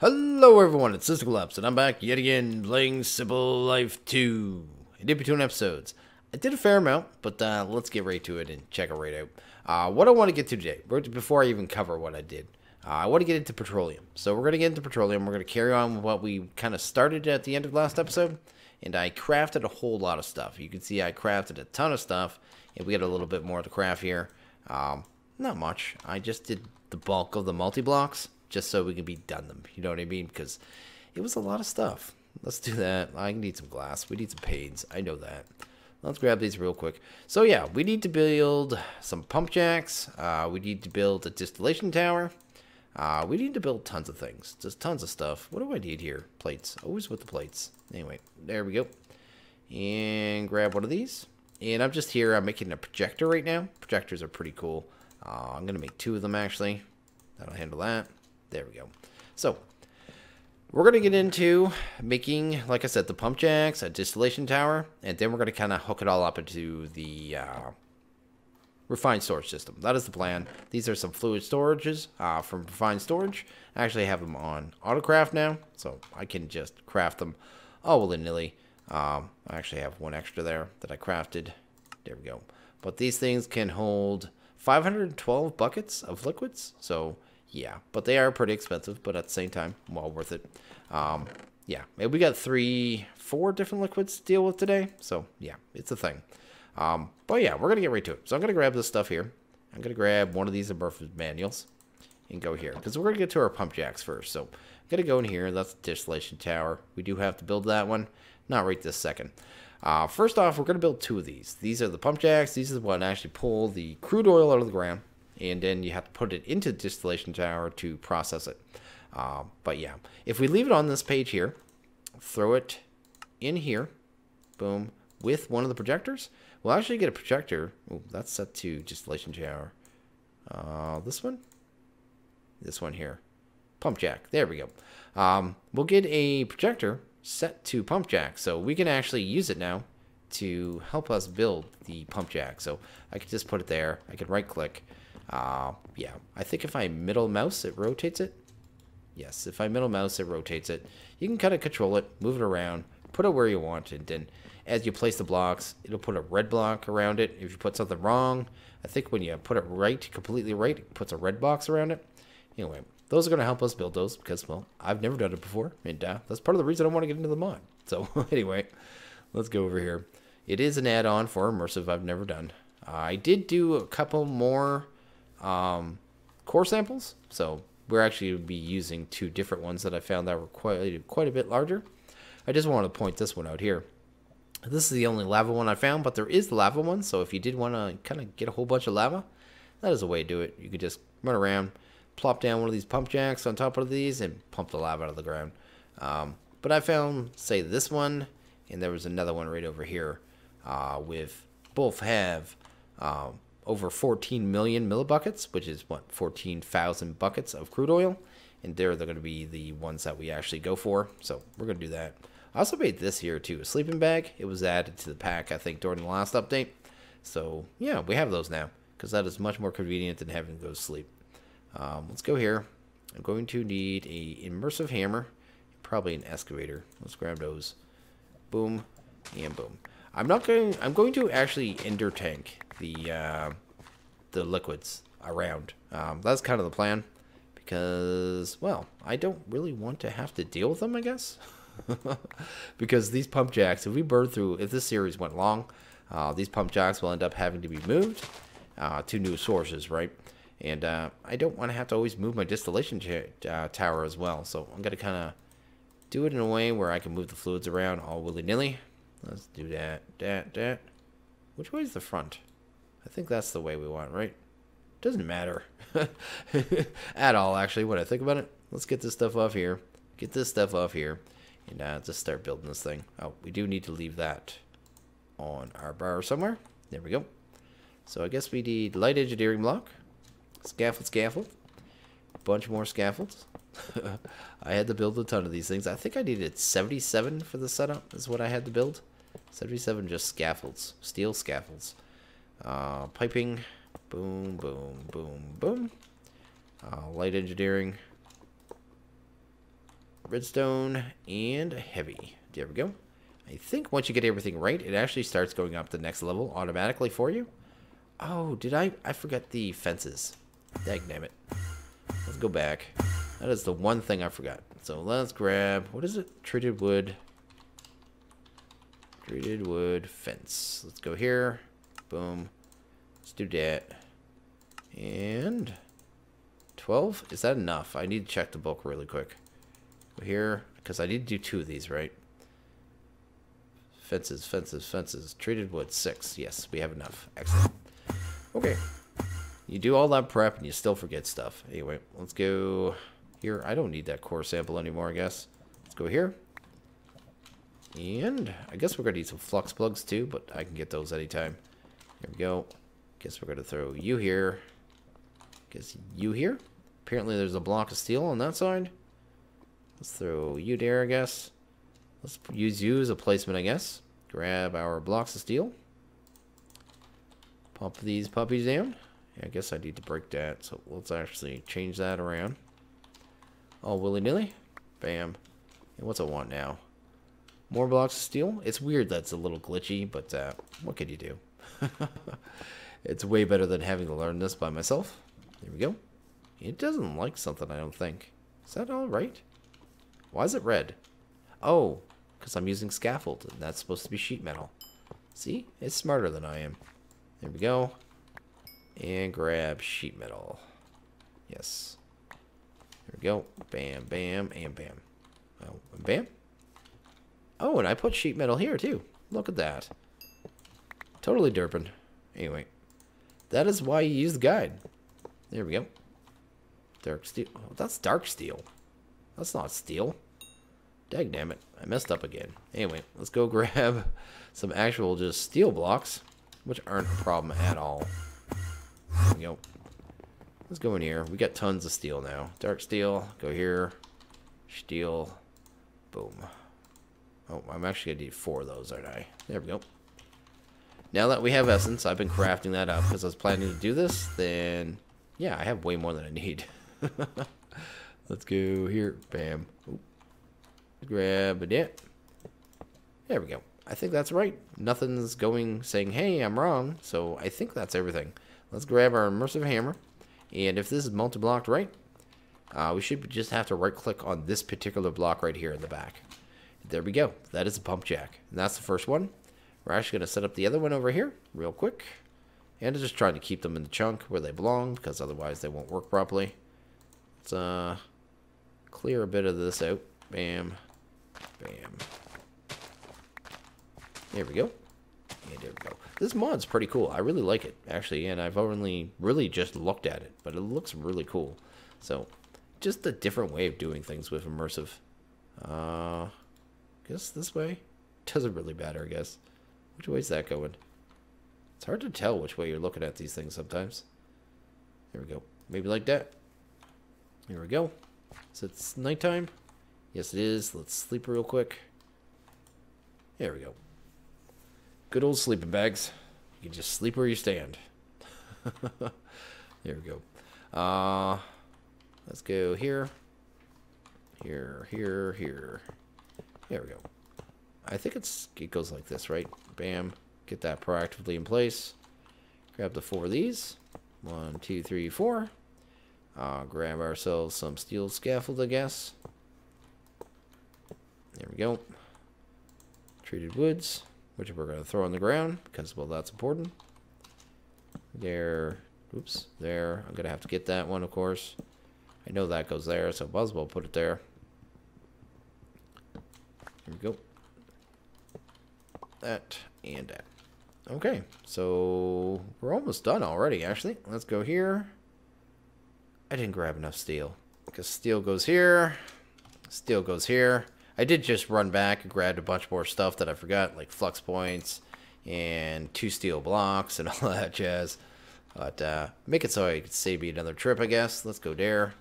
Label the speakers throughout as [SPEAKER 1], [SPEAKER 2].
[SPEAKER 1] Hello everyone, it's SystemCollapse, and I'm back yet again playing Simple Life 2. I did between episodes. I did a fair amount, but let's get right to it and check it right out. What I want to get to today, before I even cover what I did, I want to get into petroleum. So we're going to get into petroleum. We're going to carry on with what we kind of started at the end of last episode, and I crafted a whole lot of stuff. You can see I crafted a ton of stuff, and we got a little bit more to craft here. Not much. I just did the bulk of the multi-blocks, just so we can be done them, you know what I mean? Because it was a lot of stuff. Let's do that. I need some glass. We need some panes. I know that. Let's grab these real quick. So yeah, we need to build some pump jacks. We need to build a distillation tower. We need to build tons of things. Just tons of stuff. What do I need here? Plates. Always with the plates. Anyway, there we go. And grab one of these. And I'm just here. I'm making a projector right now. Projectors are pretty cool. I'm going to make 2 of them actually. That'll handle that. There we go. So, we're going to get into making, like I said, the pump jacks, a distillation tower, and then we're going to kind of hook it all up into the refined storage system. That is the plan. These are some fluid storages from refined storage. I actually have them on autocraft now, so I can just craft them all willy-nilly. I actually have one extra there that I crafted. There we go. But these things can hold 512 buckets of liquids, so yeah, but they are pretty expensive, but at the same time, well worth it. Yeah, maybe we got 4 different liquids to deal with today, so yeah, it's a thing. But yeah, we're gonna get right to it. So I'm gonna grab this stuff here. I'm gonna grab one of these Immersive manuals and go here, because we're gonna get to our pump jacks first. So I'm gonna go in here. That's the distillation tower. We do have to build that one, not right this second. First off, we're gonna build 2 of these. These are the pump jacks. These are what actually pull the crude oil out of the ground, and then you have to put it into the distillation tower to process it. But yeah, if we leave it on this page here, throw it in here, boom, with one of the projectors, we'll actually get a projector. Oh, that's set to distillation tower. This one here, pump jack. There we go. We'll get a projector set to pump jack, so we can actually use it now to help us build the pump jack. So I can just put it there. I can right click. Yeah, I think if I middle mouse, it rotates it. Yes, if I middle mouse, it rotates it. You can kind of control it, move it around, put it where you want, and then as you place the blocks, it'll put a red block around it. If you put something wrong, I think when you put it right, completely right, it puts a red box around it. Anyway, those are going to help us build those because, well, I've never done it before, and that's part of the reason I want to get into the mod. So anyway, let's go over here. It is an add-on for Immersive I've never done. I did do a couple more core samples, so we're actually going to be using 2 different ones that I found that were quite a bit larger. I just wanted to point this one out here. This is the only lava one I found, but there is the lava one, so if you did want to kind of get a whole bunch of lava, that is a way to do it. You could just run around, plop down one of these pump jacks on top of these, and pump the lava out of the ground. But I found, say, this one, and there was another one right over here, with both have over 14 million millibuckets, which is what, 14,000 buckets of crude oil, and they're going to be the ones that we actually go for. So we're going to do that. I also made this here too, a sleeping bag. It was added to the pack, I think, during the last update. So yeah, we have those now because that is much more convenient than having to go to sleep. Let's go here. I'm going to need a immersive hammer, probably an excavator. Let's grab those. Boom and boom. I'm going to actually ender tank the liquids around. That's kind of the plan because, well, I don't really want to have to deal with them, I guess. Because these pump jacks, if we burn through, if this series went long, these pump jacks will end up having to be moved to new sources, right? And I don't want to have to always move my distillation tower as well. So I'm going to kind of do it in a way where I can move the fluids around all willy-nilly. Let's do that. Which way is the front? I think that's the way we want, right? Doesn't matter at all, actually, when I think about it. Let's get this stuff off here. Get this stuff off here. And just start building this thing. Oh, we do need to leave that on our bar somewhere. There we go. So I guess we need light engineering block. Scaffold. A bunch more scaffolds. I had to build a ton of these things. I think I needed 77 for the setup is what I had to build. 77 just scaffolds. Steel scaffolds. Piping. Boom, boom, boom, boom. Light engineering. redstone and heavy. There we go. I think once you get everything right, it actually starts going up the next level automatically for you. Oh, did I forgot the fences. Dagnabbit. Let's go back. That is the one thing I forgot. So let's grab, what is it? Treated wood. Treated wood fence. Let's go here. Boom. Let's do that. And 12? Is that enough? I need to check the book really quick. Go here, because I need to do 2 of these, right? Fences, fences, fences. Treated wood, 6. Yes, we have enough. Excellent. Okay. You do all that prep and you still forget stuff. Anyway, let's go here. I don't need that core sample anymore, I guess. Let's go here. And I guess we're going to need some flux plugs too, but I can get those anytime. Here we go. Guess we're going to throw you here. Guess you here. Apparently there's a block of steel on that side. Let's throw you there, I guess. Let's use you as a placement, I guess. Grab our blocks of steel. Pop these puppies down. I guess I need to break that, so let's actually change that around. All willy-nilly. Bam. And what's I want now? More blocks of steel? It's weird that's a little glitchy, but what can you do? It's way better than having to learn this by myself. There we go. It doesn't like something, I don't think. Is that all right? Why is it red? Oh, because I'm using scaffold, and that's supposed to be sheet metal. See? It's smarter than I am. There we go. And grab sheet metal. Yes. There we go. Bam, bam, and bam. Oh, and bam. Oh, and I put sheet metal here, too. Look at that. Totally derping. Anyway. That is why you use the guide. There we go. Dark steel. Oh, that's dark steel. That's not steel. Dagnabbit. I messed up again. Anyway, let's go grab some actual just steel blocks, which aren't a problem at all. There we go. Let's go in here. We got tons of steel now. Dark steel. Go here. Steel. Boom. Oh, I'm actually going to need 4 of those, aren't I? There we go. Now that we have essence, I've been crafting that up because I was planning to do this, then yeah, I have way more than I need. Let's go here. Bam. Oop. Grab it. There we go. I think that's right. Nothing's saying, hey, I'm wrong. So I think that's everything. Let's grab our immersive hammer. And if this is multi-blocked right, we should just have to right-click on this particular block right here in the back. There we go. That is a pump jack. And that's the first one. We're actually going to set up the other one over here real quick. And just trying to keep them in the chunk where they belong, because otherwise they won't work properly. Let's clear a bit of this out. Bam. Bam. There we go. And there we go. This mod's pretty cool. I really like it, actually, and I've only really just looked at it, but it looks really cool. So, just a different way of doing things with immersive. Guess this way? Doesn't really matter, I guess. Which way is that going? It's hard to tell which way you're looking at these things sometimes. There we go. Maybe like that. Here we go. So it's nighttime. Yes, it is. Let's sleep real quick. There we go. Good old sleeping bags. You can just sleep where you stand. There we go. Let's go here. Here, here, here. There we go. I think it goes like this, right? Bam. Get that proactively in place. Grab the 4 of these. 1, 2, 3, 4. Grab ourselves some steel scaffold, I guess. There we go. Treated woods, which we're going to throw on the ground because, well, that's important. There. Oops. There. I'm going to have to get that one, of course. I know that goes there, so might as well put it there. There we go. That and that. Okay, so we're almost done already, actually. Let's go here. I didn't grab enough steel because steel goes here. Steel goes here. I did just run back and grab a bunch more stuff that I forgot, like flux points and 2 steel blocks and all that jazz. But make it so I could save me another trip, I guess. Let's go there.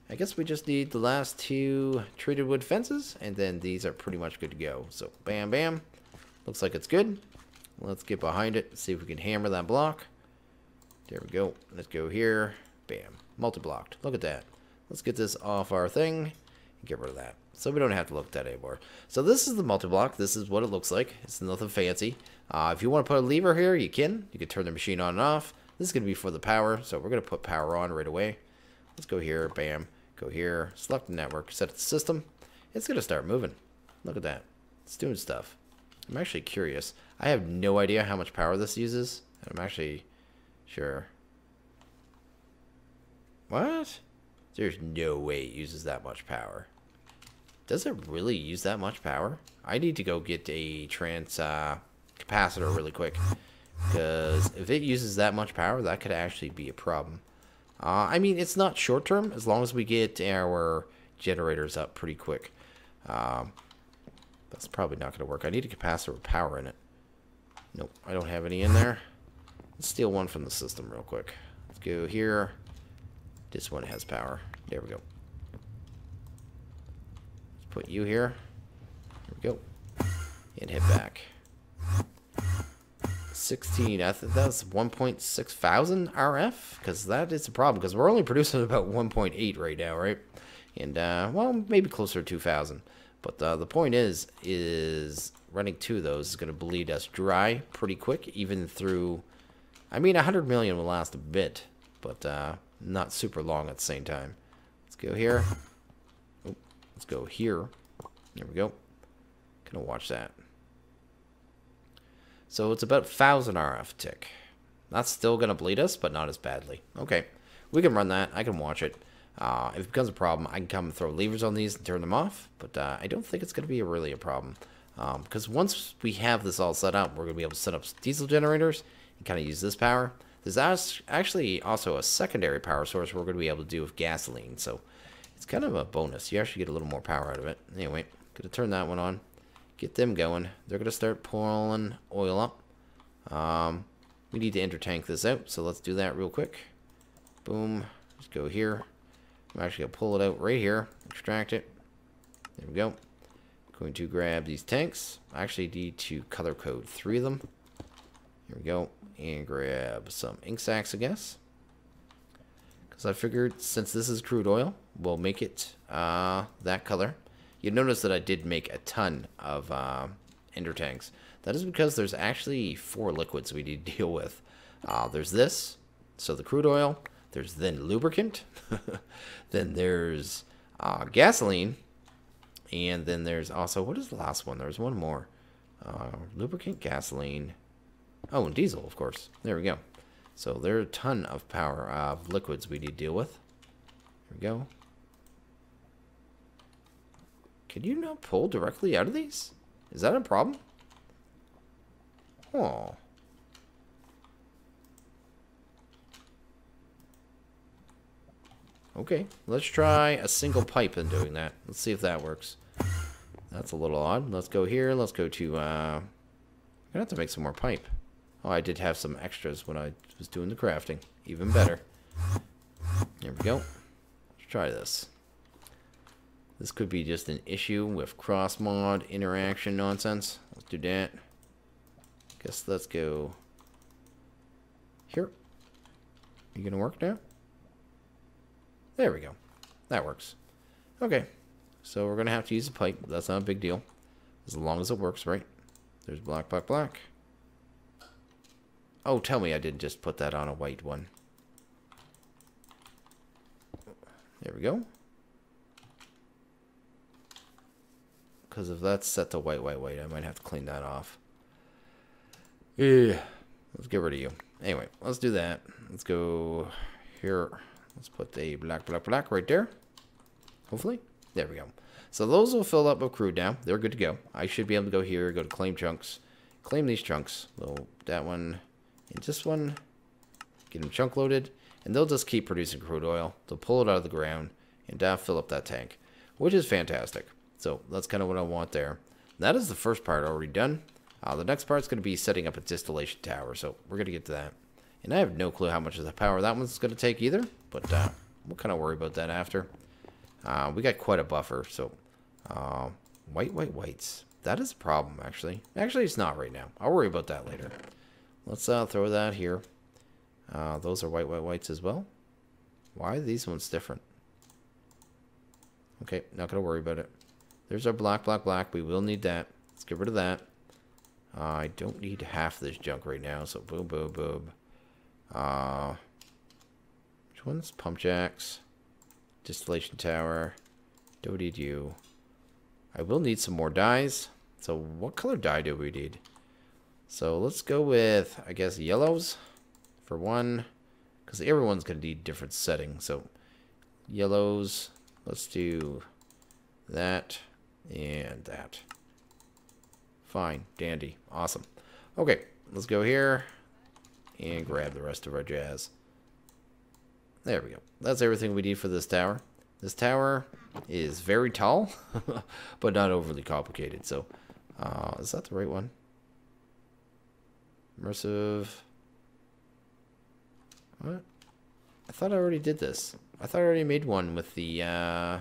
[SPEAKER 1] I guess we just need the last 2 treated wood fences, and then these are pretty much good to go. So, bam, bam. Looks like it's good. Let's get behind it, see if we can hammer that block. There we go. Let's go here. Bam. Multi-blocked. Look at that. Let's get this off our thing. Get rid of that. So we don't have to look at that anymore. So this is the multi-block. This is what it looks like. It's nothing fancy. If you want to put a lever here, you can. You can turn the machine on and off. This is going to be for the power. So we're going to put power on right away. Let's go here. Bam. Go here. Select the network. Set it to system. It's going to start moving. Look at that. It's doing stuff. I'm actually curious. I have no idea how much power this uses. I'm actually sure. What? There's no way it uses that much power. Does it really use that much power? I need to go get a capacitor really quick. Because if it uses that much power, that could actually be a problem. I mean, it's not short term as long as we get our generators up pretty quick. That's probably not going to work. I need a capacitor with power in it. Nope, I don't have any in there. Let's steal one from the system real quick. Let's go here. This one has power. There we go. Let's put you here. There we go. And hit back. 16. I think that's 1.6 thousand RF. Because that is a problem. Because we're only producing about 1.8 right now, right? And, well, maybe closer to 2,000. But the point is running two of those is going to bleed us dry pretty quick. Even through... I mean, 100 million will last a bit. But, not super long at the same time. Let's go here. Oh, let's go here. There we go. Gonna watch that. So it's about 1,000 RF tick. That's still gonna bleed us, but not as badly. Okay, we can run that. I can watch it. If it becomes a problem, I can come and throw levers on these and turn them off. But I don't think it's gonna be really a problem. Because once we have this all set up, we're gonna be able to set up diesel generators and kind of use this power. There's actually also a secondary power source we're going to be able to do with gasoline, so it's kind of a bonus. You actually get a little more power out of it. Anyway, going to turn that one on, get them going. They're going to start pulling oil up. We need to intertank this out, so let's do that real quick. Boom. Just go here. I'm actually going to pull it out right here, extract it. There we go. Going to grab these tanks. I actually need to color code 3 of them. Here we go. And grab some ink sacs, I guess. Because I figured since this is crude oil, we'll make it that color. You notice that I did make a ton of ender tanks. That is because there's actually 4 liquids we need to deal with. There's this, so the crude oil. There's then lubricant. Then there's gasoline. And then there's also, what is the last one? There's one more. Lubricant, gasoline. Oh, and diesel, of course. There we go. So there are a ton of power of liquids we need to deal with. Here we go. Can you not pull directly out of these? Is that a problem? Oh. Okay, let's try a single pipe in doing that. Let's see if that works. That's a little odd. Let's go here. Let's go to... I'm going to have to make some more pipe. Oh, I did have some extras when I was doing the crafting. Even better. There we go. Let's try this. This could be just an issue with cross-mod interaction nonsense. Let's do that. Guess let's go here. You gonna work now? There we go. That works. Okay. So we're gonna have to use a pipe. That's not a big deal. As long as it works, right? There's black, black, black. Oh, tell me I didn't just put that on a white one. There we go. Because if that's set to white, white, white, I might have to clean that off. Yeah. Let's get rid of you. Anyway, let's do that. Let's go here. Let's put the black, black, black right there. Hopefully. There we go. So those will fill up with crude now. They're good to go. I should be able to go here, go to claim chunks. Claim these chunks. So that one and this one. Get them chunk loaded. And they'll just keep producing crude oil. They'll pull it out of the ground and fill up that tank. Which is fantastic. So that's kind of what I want there. That is the first part already done. The next part is going to be setting up a distillation tower. So we're going to get to that. And I have no clue how much of the power that one's going to take either. But we'll kind of worry about that after. We got quite a buffer. So white, white, whites. That is a problem, actually. Actually, it's not right now. I'll worry about that later. Let's throw that here. Those are white, white, whites as well. Why are these ones different? Okay, not gonna worry about it. There's our black, black, black. We will need that. Let's get rid of that. I don't need half this junk right now, so boom, boom, boom. Which one's pump jacks? Distillation tower. Don't need you. I will need some more dyes. So what color dye do we need? So let's go with, I guess, yellows for one. Because everyone's going to need different settings. So yellows. Let's do that and that. Fine. Dandy. Awesome. Okay. Let's go here and grab the rest of our jazz. There we go. That's everything we need for this tower. This tower is very tall, but not overly complicated. So, is that the right one? Immersive. What? I thought I already did this. I thought I already made one with the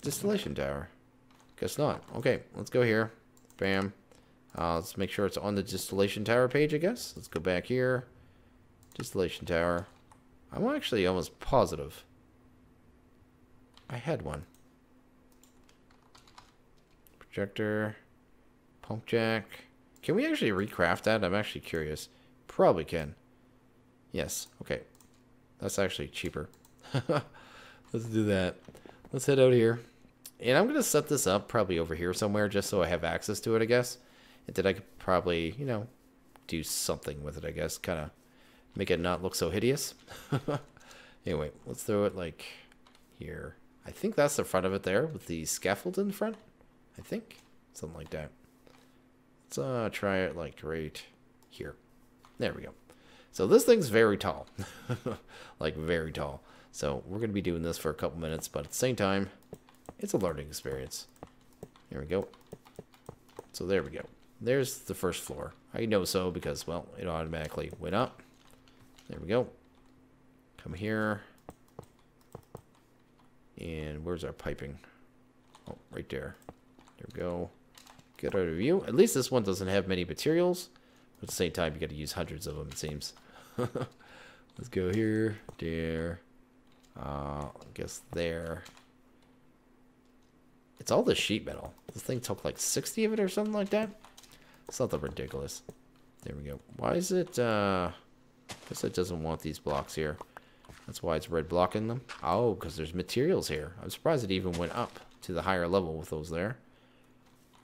[SPEAKER 1] distillation tower. Guess not. Okay, let's go here. Bam. Let's make sure it's on the distillation tower page, I guess. Let's go back here. Distillation tower. I'm actually almost positive I had one. Projector. Pump jack. Can we actually recraft that? I'm actually curious. Probably can. Yes. Okay. That's actually cheaper. Let's do that. Let's head out here. And I'm going to set this up probably over here somewhere just so I have access to it, I guess. And then I could probably, you know, do something with it, I guess. Kind of make it not look so hideous. Anyway, let's throw it like here. I think that's the front of it there with the scaffold in front. I think. Something like that. Let's try it like right here. There we go. So this thing's very tall. Like very tall. So we're going to be doing this for a couple minutes, but at the same time, it's a learning experience. Here we go. So there we go. There's the first floor. I know so because, well, it automatically went up. There we go. Come here. And where's our piping? Oh, right there. There we go. Get out of view. At least this one doesn't have many materials. But at the same time, you got to use hundreds of them, it seems. Let's go here. There. I guess there. It's all the sheet metal. This thing took like 60 of it or something like that. Something ridiculous. There we go. Why is it, I guess it doesn't want these blocks here. That's why it's red blocking them. Oh, because there's materials here. I'm surprised it even went up to the higher level with those there.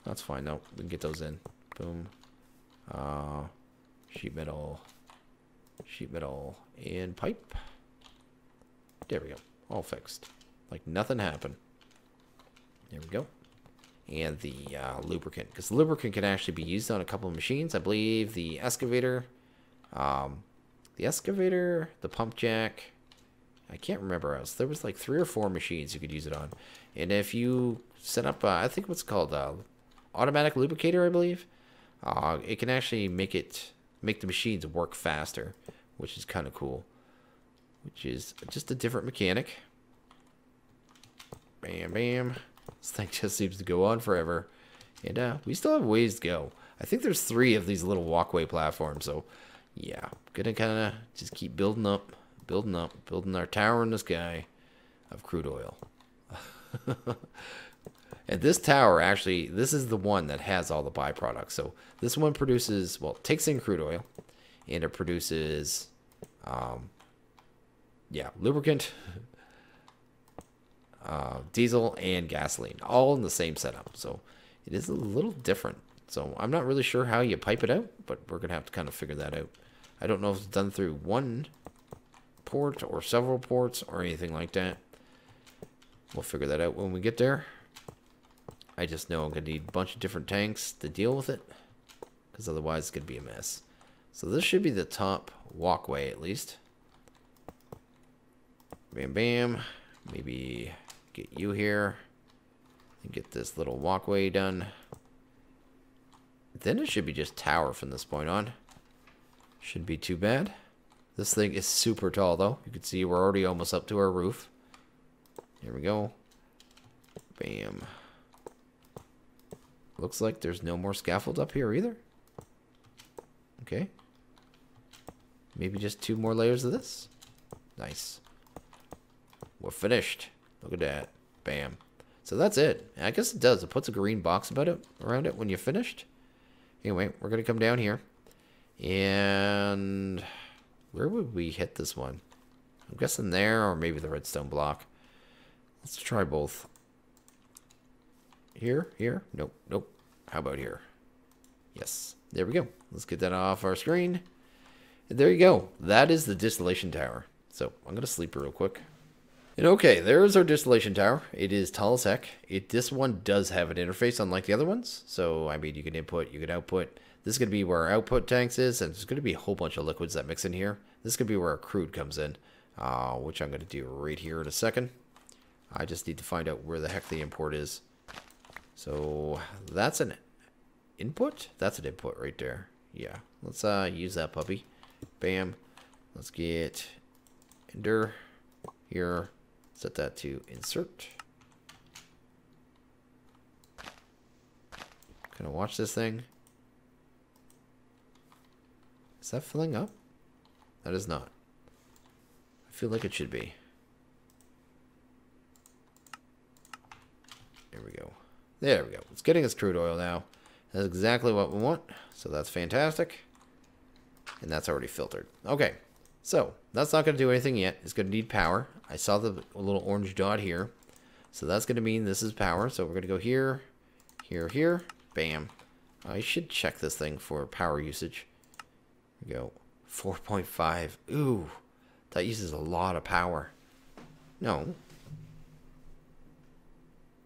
[SPEAKER 1] That's fine though. We can get those in. Boom. Sheet metal, and pipe. There we go. All fixed. Like nothing happened. There we go. And the lubricant. Because the lubricant can actually be used on a couple of machines. I believe the excavator, the pump jack. I can't remember else. There was like 3 or 4 machines you could use it on. And if you set up, I think what's called automatic lubricator, I believe. It can actually make the machines work faster, which is kind of cool. Which is just a different mechanic. Bam, bam. This thing just seems to go on forever. And we still have ways to go. I think there's 3 of these little walkway platforms. So, yeah. Gonna kind of just keep building up. Building our tower in the sky of crude oil. And this tower, actually, this is the one that has all the byproducts. So this one produces, well, it takes in crude oil. And it produces, lubricant, diesel, and gasoline. All in the same setup. So it is a little different. So I'm not really sure how you pipe it out. But we're going to have to kind of figure that out. I don't know if it's done through one port or several ports or anything like that. We'll figure that out when we get there. I just know I'm going to need a bunch of different tanks to deal with it, because otherwise it's going to be a mess. So this should be the top walkway at least. Bam, bam. Maybe get you here and get this little walkway done. Then it should be just tower from this point on. Shouldn't be too bad. This thing is super tall though. You can see we're already almost up to our roof. Here we go. Bam. Looks like there's no more scaffold up here either. Okay. Maybe just 2 more layers of this. Nice. We're finished. Look at that. Bam. So that's it. I guess it does. It puts a green box about it around it when you're finished. Anyway, we're going to come down here. And where would we hit this one? I'm guessing there, or maybe the redstone block. Let's try both. Here? Nope, nope. How about here? Yes. There we go. Let's get that off our screen. And there you go. That is the distillation tower. So I'm going to sleep real quick. And okay, there's our distillation tower. It is tall as heck. This one does have an interface unlike the other ones. So, I mean, you can input, you can output. This is going to be where our output tanks is, and there's going to be a whole bunch of liquids that mix in here. This is going to be where our crude comes in, which I'm going to do right here in a second. I just need to find out where the heck the import is. So, that's an input? That's an input right there. Yeah, let's use that puppy. Bam. Let's get ender here. Set that to insert. Can I watch this thing? Is that filling up? That is not. I feel like it should be. There we go. There we go. It's getting its crude oil now. That's exactly what we want. So that's fantastic. And that's already filtered. Okay. So that's not going to do anything yet. It's going to need power. I saw the little orange dot here. So that's going to mean this is power. So we're going to go here, here, here. Bam. I should check this thing for power usage. Here we go. 4.5. Ooh. That uses a lot of power. No.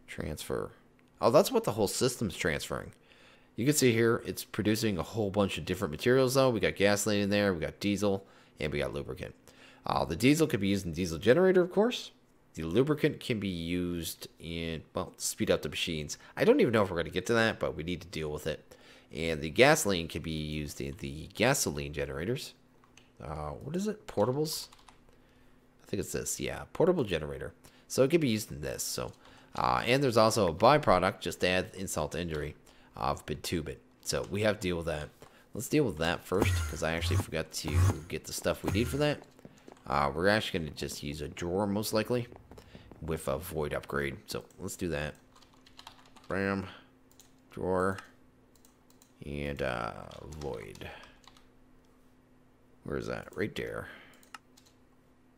[SPEAKER 1] Transfer. Oh, that's what the whole system's transferring. You can see here, it's producing a whole bunch of different materials though. We got gasoline in there, we got diesel, and we got lubricant. The diesel could be used in diesel generator, of course. The lubricant can be used in, well, to speed up the machines. I don't even know if we're going to get to that, but we need to deal with it. And the gasoline can be used in the gasoline generators. What is it? Portables? I think it's this. Yeah, portable generator. So it can be used in this. So, and there's also a byproduct, just to add insult to injury, of bitumen. So we have to deal with that. Let's deal with that first, because I actually forgot to get the stuff we need for that. We're actually going to just use a drawer, most likely, with a void upgrade. So let's do that. Bam. Drawer. And void. Where is that? Right there.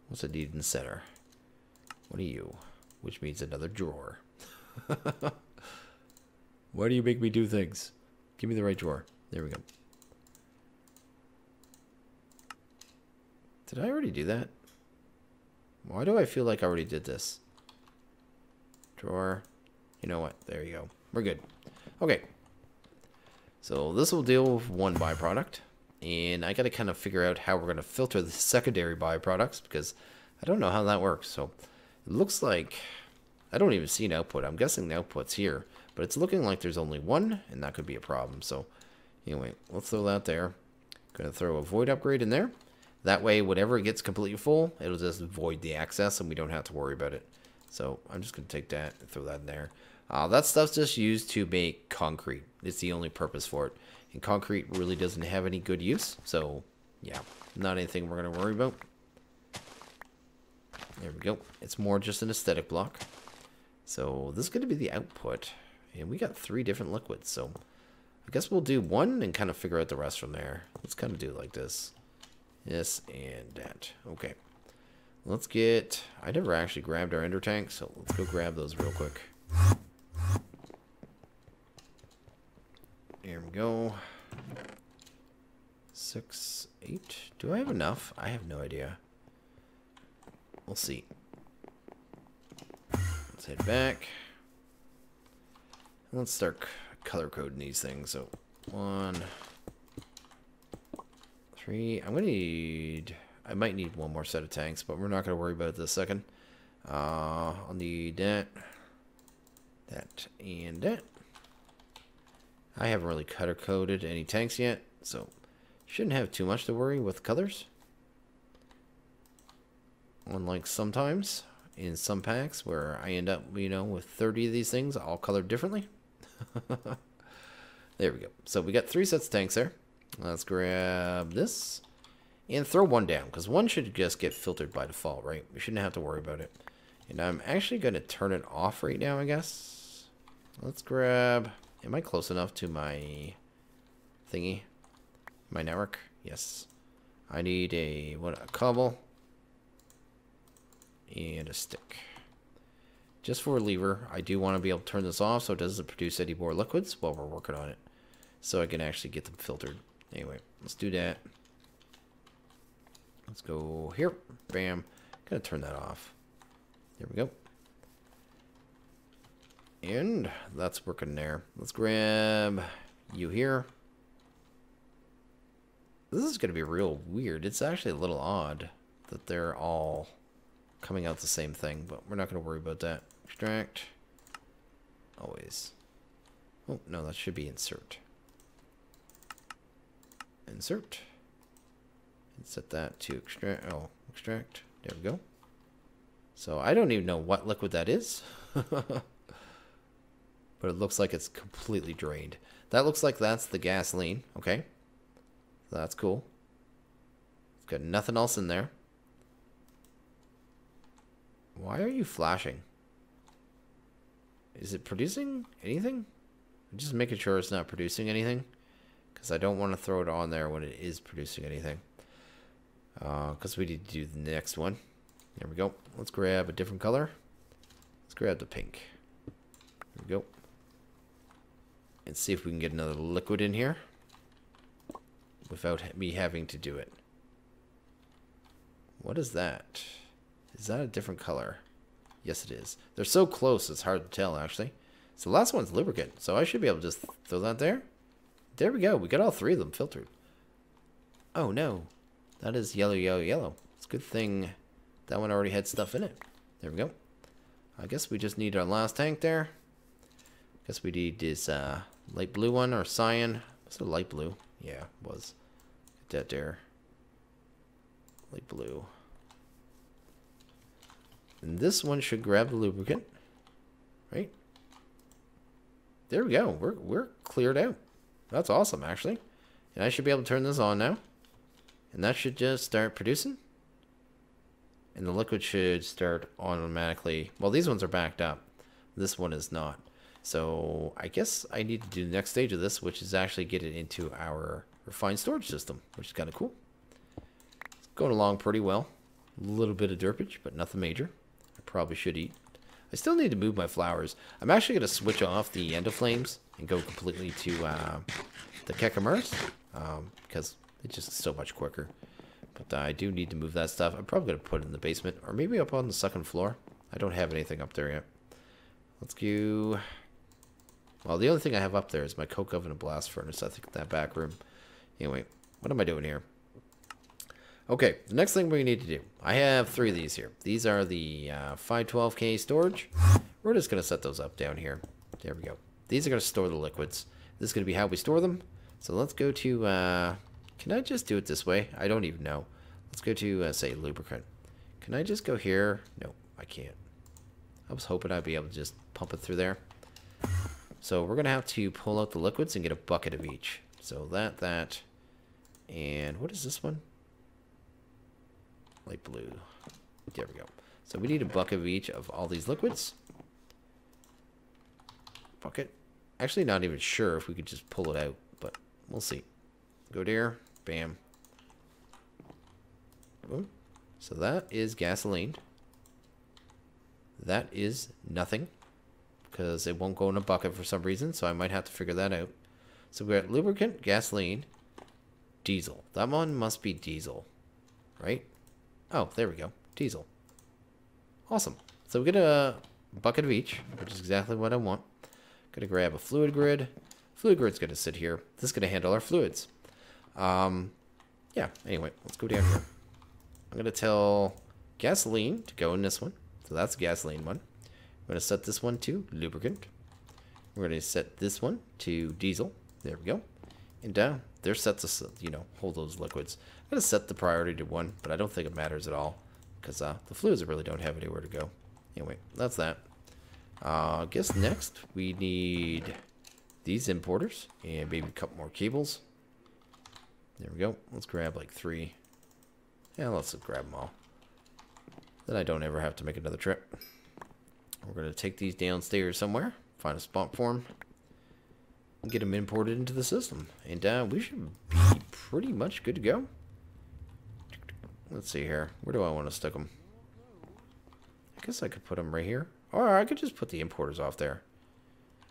[SPEAKER 1] What's it need in the center? What are you? Which means another drawer. Why do you make me do things? Give me the right drawer. There we go. Did I already do that? Why do I feel like I already did this? Drawer. You know what? There you go. We're good. Okay. So this will deal with one byproduct. And I got to kind of figure out how we're going to filter the secondary byproducts, because I don't know how that works. So it looks like I don't even see an output. I'm guessing the output's here, but it's looking like there's only one, and that could be a problem. So anyway, let's throw that there. Going to throw a void upgrade in there. That way, whenever it gets completely full, it'll just void the access, and we don't have to worry about it. So I'm just going to take that and throw that in there. That stuff's just used to make concrete. It's the only purpose for it. And concrete really doesn't have any good use. So, yeah, not anything we're going to worry about. There we go. It's more just an aesthetic block. So this is going to be the output. And we got 3 different liquids. So I guess we'll do one and kind of figure out the rest from there. Let's kind of do it like this. This and that. Okay. Let's get... I never actually grabbed our ender tank, so let's go grab those real quick. Here we go. 6, 8. Do I have enough? I have no idea. We'll see. Let's head back. Let's start color coding these things. So 1, 3. I'm gonna need. I might need one more set of tanks, but we're not gonna worry about it this second. I'll need that, and that. I haven't really color coded any tanks yet, so shouldn't have too much to worry with colors. Unlike sometimes in some packs where I end up, you know, with 30 of these things all colored differently. There we go. So we got 3 sets of tanks there. Let's grab this and throw one down, because one should just get filtered by default, right? We shouldn't have to worry about it. And I'm actually going to turn it off right now, I guess. Let's grab... Am I close enough to my thingy? My network? Yes. I need a cobble and a stick. Just for a lever, I do want to be able to turn this off so it doesn't produce any more liquids while we're working on it. So I can actually get them filtered. Anyway, let's do that. Let's go here. Bam. Gonna turn that off. There we go. And that's working there. Let's grab you here. This is going to be real weird. It's actually a little odd that they're all coming out the same thing, but we're not going to worry about that. Extract. Always. Oh, no, that should be insert. Insert. And set that to extract. Oh, extract. There we go. So I don't even know what liquid that is. But it looks like it's completely drained. That looks like that's the gasoline. Okay. So that's cool. It's got nothing else in there. Why are you flashing? Is it producing anything? I'm just making sure it's not producing anything. Because I don't want to throw it on there when it is producing anything. Because we need to do the next one. There we go. Let's grab a different color. Let's grab the pink. There we go. And see if we can get another liquid in here without me having to do it. What is that? Is that a different color? Yes, it is. They're so close, it's hard to tell, actually. So the last one's lubricant, so I should be able to just throw that there. There we go. We got all three of them filtered. Oh, no. That is yellow, yellow, yellow. It's a good thing that one already had stuff in it. There we go. I guess we just need our last tank there. Guess we need this light blue one or cyan. Was it light blue? Yeah, it was. Get that there. Light blue. And this one should grab the lubricant. Right? There we go. We're cleared out. That's awesome, actually. And I should be able to turn this on now. And that should just start producing. And the liquid should start automatically. Well, these ones are backed up. This one is not. So I guess I need to do the next stage of this, which is actually get it into our refined storage system, which is kind of cool. It's going along pretty well. A little bit of derpage, but nothing major. I probably should eat. I still need to move my flowers. I'm actually going to switch off the end of flames and go completely to the Kekimers because it's just so much quicker. But I do need to move that stuff. I'm probably going to put it in the basement or maybe up on the second floor. I don't have anything up there yet. Let's go. Well, the only thing I have up there is my coke oven and blast furnace. I think that back room. Anyway, what am I doing here? Okay, the next thing we need to do. I have three of these here. These are the 512K storage. We're just going to set those up down here. There we go. These are going to store the liquids. This is going to be how we store them. So let's go to... can I just do it this way? I don't even know. Let's go to, say, lubricant. Can I just go here? No, I can't. I was hoping I'd be able to just pump it through there. So we're going to have to pull out the liquids and get a bucket of each. So that, and what is this one? Light blue. There we go. So we need a bucket of each of all these liquids. Bucket. Actually not even sure if we could just pull it out, but we'll see. Go there. Bam. Boom. So that is gasoline. That is nothing. Because it won't go in a bucket for some reason, so I might have to figure that out. So we got lubricant, gasoline, diesel. That one must be diesel, right? Oh, there we go. Diesel. Awesome. So we get a bucket of each, which is exactly what I want. Gonna grab a fluid grid. Fluid grid's gonna sit here. This is gonna handle our fluids. Yeah, anyway, let's go down here. I'm gonna tell gasoline to go in this one. So that's the gasoline one. I'm going to set this one to lubricant. We're going to set this one to diesel. There we go. And down. They're set to, you know, hold those liquids. I'm going to set the priority to 1, but I don't think it matters at all. Because the fluids really don't have anywhere to go. Anyway, that's that. I guess next we need these importers. And maybe a couple more cables. There we go. Let's grab like 3. Yeah, let's grab them all. Then I don't ever have to make another trip. We're going to take these downstairs somewhere, find a spot for them, and get them imported into the system. And we should be pretty much good to go. Let's see here. Where do I want to stick them? I guess I could put them right here. Or I could just put the importers off there.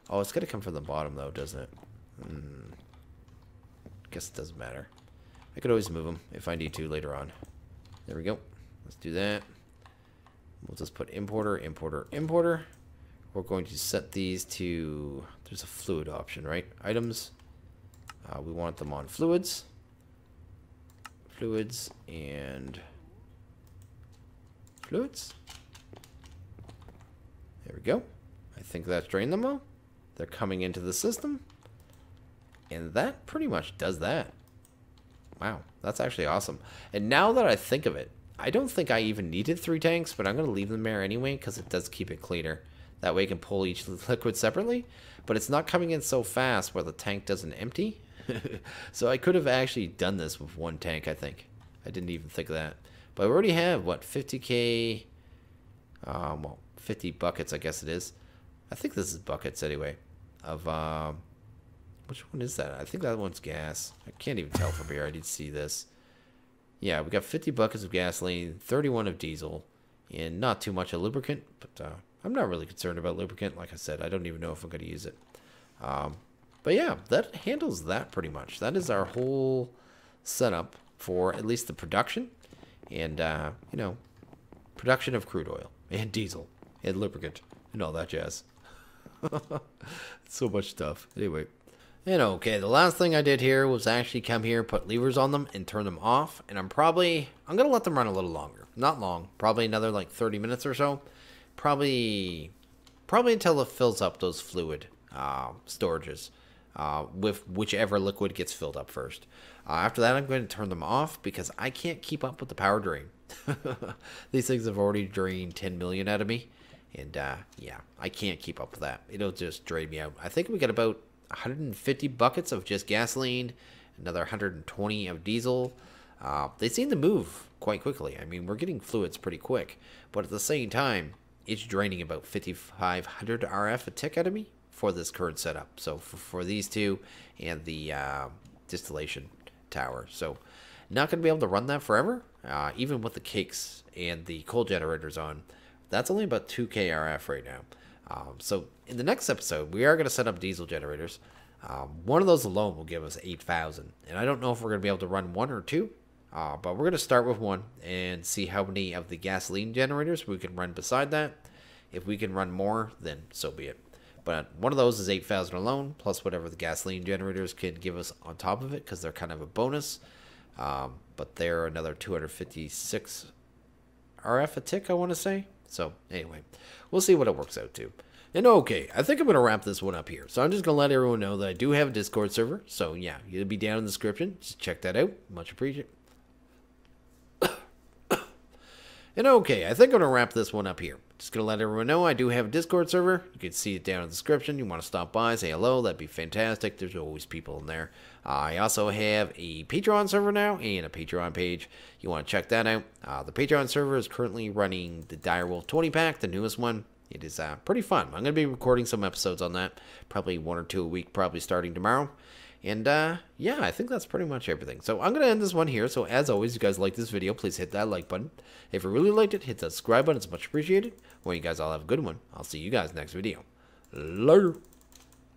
[SPEAKER 1] Oh, it's got to come from the bottom, though, doesn't it? Guess it doesn't matter. I could always move them if I need to later on. There we go. Let's do that. We'll just put importer, importer, importer. We're going to set these to... There's a fluid option, right? Items. We want them on fluids. Fluids and... Fluids. There we go. I think that's drained them all. They're coming into the system. And that pretty much does that. Wow, that's actually awesome. And now that I think of it, I don't think I even needed 3 tanks, but I'm going to leave them there anyway because it does keep it cleaner. That way you can pull each liquid separately, but it's not coming in so fast where the tank doesn't empty. So I could have actually done this with 1 tank, I think. I didn't even think of that. But we already have, what, 50k? Well, 50 buckets, I guess it is. I think this is buckets anyway. Of, which one is that? I think that one's gas. I can't even tell from here. I did see this. Yeah, we got 50 buckets of gasoline, 31 of diesel, and not too much of lubricant. But I'm not really concerned about lubricant. Like I said, I don't even know if I'm going to use it. But yeah, that handles that pretty much. That is our whole setup for at least the production and, you know, production of crude oil and diesel and lubricant and all that jazz. So much stuff. Anyway. And okay, the last thing I did here was actually come here, put levers on them, and turn them off. And I'm going to let them run a little longer. Not long. Probably another like 30 minutes or so. Probably until it fills up those fluid storages with whichever liquid gets filled up first. After that, I'm going to turn them off because I can't keep up with the power drain. These things have already drained 10 million out of me. And yeah, I can't keep up with that. It'll just drain me out. I think we got about 150 buckets of just gasoline, another 120 of diesel. They seem to move quite quickly. I mean, we're getting fluids pretty quick, but at the same time, it's draining about 5,500 RF a tick out of me for this current setup. So for these two and the distillation tower. So not going to be able to run that forever, even with the cakes and the coal generators on. That's only about 2K RF right now. So in the next episode, we are going to set up diesel generators. One of those alone will give us 8,000. And I don't know if we're going to be able to run 1 or 2. But we're going to start with 1 and see how many of the gasoline generators we can run beside that. If we can run more, then so be it. But one of those is 8,000 alone, plus whatever the gasoline generators can give us on top of it, because they're kind of a bonus. But they're another 256 RF a tick, I want to say. So anyway, we'll see what it works out to. And okay, I think I'm going to wrap this one up here. So I'm just going to let everyone know that I do have a Discord server. So yeah, it'll be down in the description. Just check that out. Much appreciated. And okay, I think I'm going to wrap this one up here. Just going to let everyone know I do have a Discord server. You can see it down in the description. You want to stop by, say hello, that'd be fantastic. There's always people in there. I also have a Patreon server now and a Patreon page. You want to check that out. The Patreon server is currently running the Direwolf 20-pack, the newest one. It is pretty fun. I'm going to be recording some episodes on that. Probably 1 or 2 a week, probably starting tomorrow. And yeah, I think that's pretty much everything. So I'm going to end this one here. So as always, if you guys like this video, please hit that like button. If you really liked it, hit that subscribe button. It's much appreciated. Well, you guys all have a good one. I'll see you guys next video. Later.